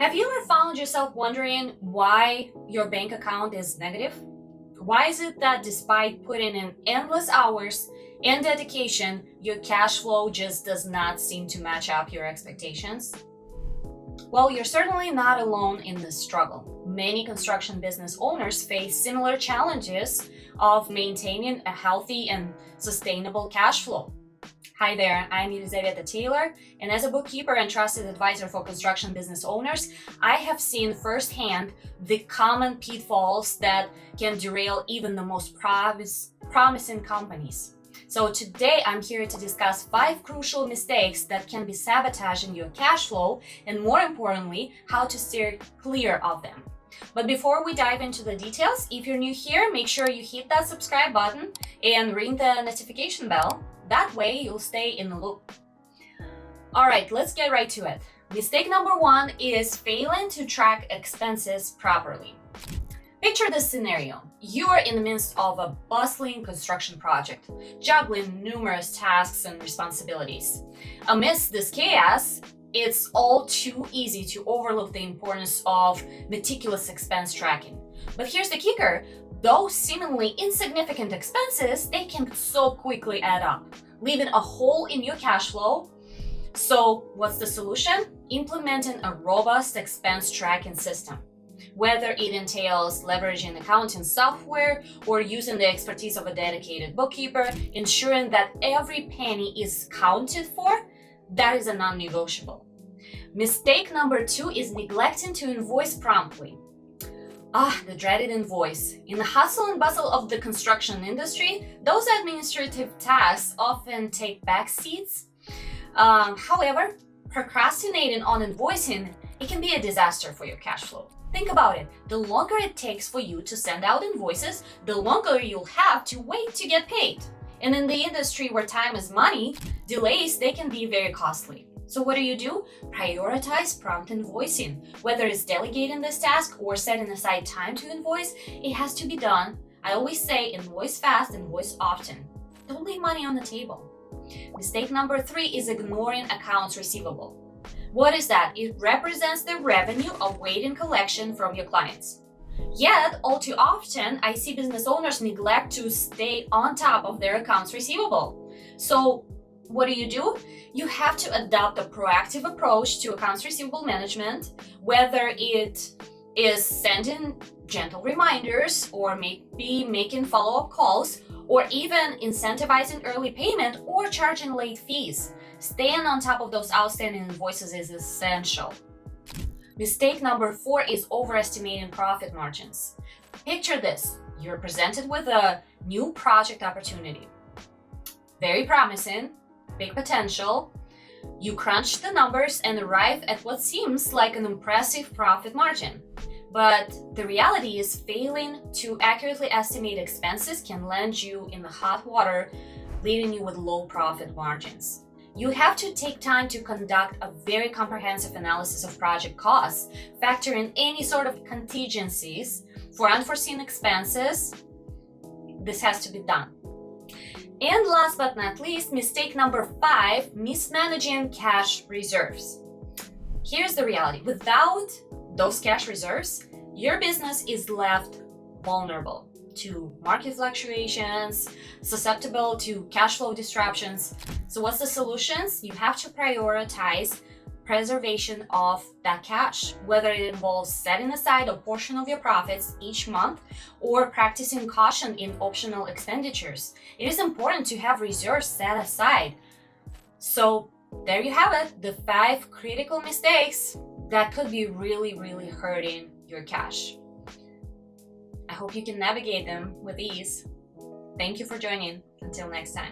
Have you ever found yourself wondering why your bank account is negative? Why is it that despite putting in endless hours and dedication, your cash flow just does not seem to match up your expectations? Well, you're certainly not alone in this struggle. Many construction business owners face similar challenges of maintaining a healthy and sustainable cash flow. Hi there, I'm Elizaveta Taylor, and as a bookkeeper and trusted advisor for construction business owners, I have seen firsthand the common pitfalls that can derail even the most promising companies. So today I'm here to discuss 5 crucial mistakes that can be sabotaging your cash flow, and more importantly, how to steer clear of them. But before we dive into the details, if you're new here, make sure you hit that subscribe button and ring the notification bell. That way you'll stay in the loop. All right, let's get right to it. Mistake number 1 is failing to track expenses properly. Picture this scenario. You are in the midst of a bustling construction project, juggling numerous tasks and responsibilities. Amidst this chaos, it's all too easy to overlook the importance of meticulous expense tracking. But here's the kicker. Those seemingly insignificant expenses, they can so quickly add up, leaving a hole in your cash flow. So what's the solution? Implementing a robust expense tracking system. Whether it entails leveraging accounting software or using the expertise of a dedicated bookkeeper, ensuring that every penny is counted for, that is a non-negotiable. Mistake number 2 is neglecting to invoice promptly. The dreaded invoice. In the hustle and bustle of the construction industry, those administrative tasks often take back seats. However, procrastinating on invoicing, it can be a disaster for your cash flow. Think about it. The longer it takes for you to send out invoices, the longer you'll have to wait to get paid. And in the industry where time is money, delays, they can be very costly. So what do? Prioritize prompt invoicing. Whether it's delegating this task or setting aside time to invoice, it has to be done. I always say invoice fast, invoice often. Don't leave money on the table. Mistake number 3 is ignoring accounts receivable. What is that? It represents the revenue awaiting collection from your clients. Yet, all too often, I see business owners neglect to stay on top of their accounts receivable. So what do? You have to adopt a proactive approach to accounts receivable management, whether it is sending gentle reminders or maybe making follow-up calls, or even incentivizing early payment or charging late fees. Staying on top of those outstanding invoices is essential. Mistake number 4 is overestimating profit margins. Picture this. You're presented with a new project opportunity. Very promising, big potential. You crunch the numbers and arrive at what seems like an impressive profit margin. But the reality is failing to accurately estimate expenses can land you in the hot water, leaving you with low profit margins. You have to take time to conduct a very comprehensive analysis of project costs, factor in any sort of contingencies for unforeseen expenses. This has to be done. And last but not least, mistake number 5, mismanaging cash reserves. Here's the reality. Without those cash reserves, your business is left vulnerable to market fluctuations, susceptible to cash flow disruptions. So what's the solutions? You have to prioritize preservation of that cash, whether it involves setting aside a portion of your profits each month or practicing caution in optional expenditures. It is important to have reserves set aside. So there you have it, the 5 critical mistakes that could be really hurting your cash. I hope you can navigate them with ease. Thank you for joining. Until next time.